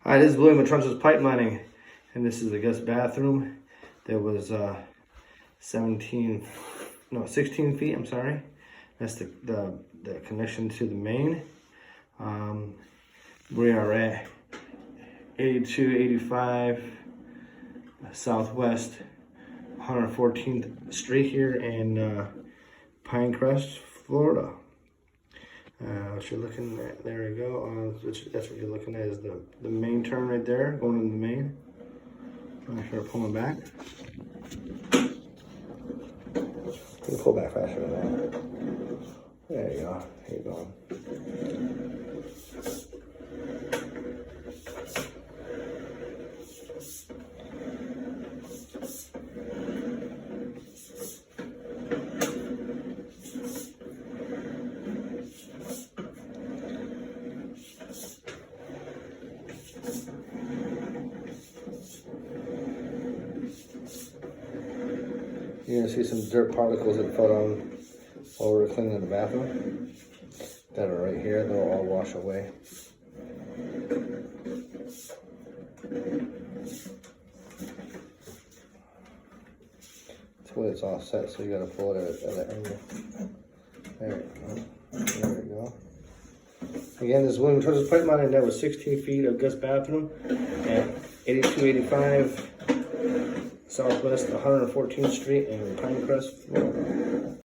Hi, this is William with Trenchless Pipe Mining, and this is the guest bathroom. There was 16 feet, I'm sorry. That's the connection to the main. We are at 8285 Southwest 114th Street here in Pinecrest, Florida. What you're looking at, there we go. That's what you're looking at, is the main turn right there, going into the main. Make sure to pull it back. You pull back faster than that. There you go. Here you go. You're gonna see some dirt particles that fell down while we were cleaning the bathroom that are right here. They'll all wash away. That's the way it's all set, so you gotta pull it at an angle. There we go. There we go. Again, this is William Trenchless Pipe Mining. That was 16 feet of guest bathroom at 8285 Southwest 114th Street in Pinecrest, Florida.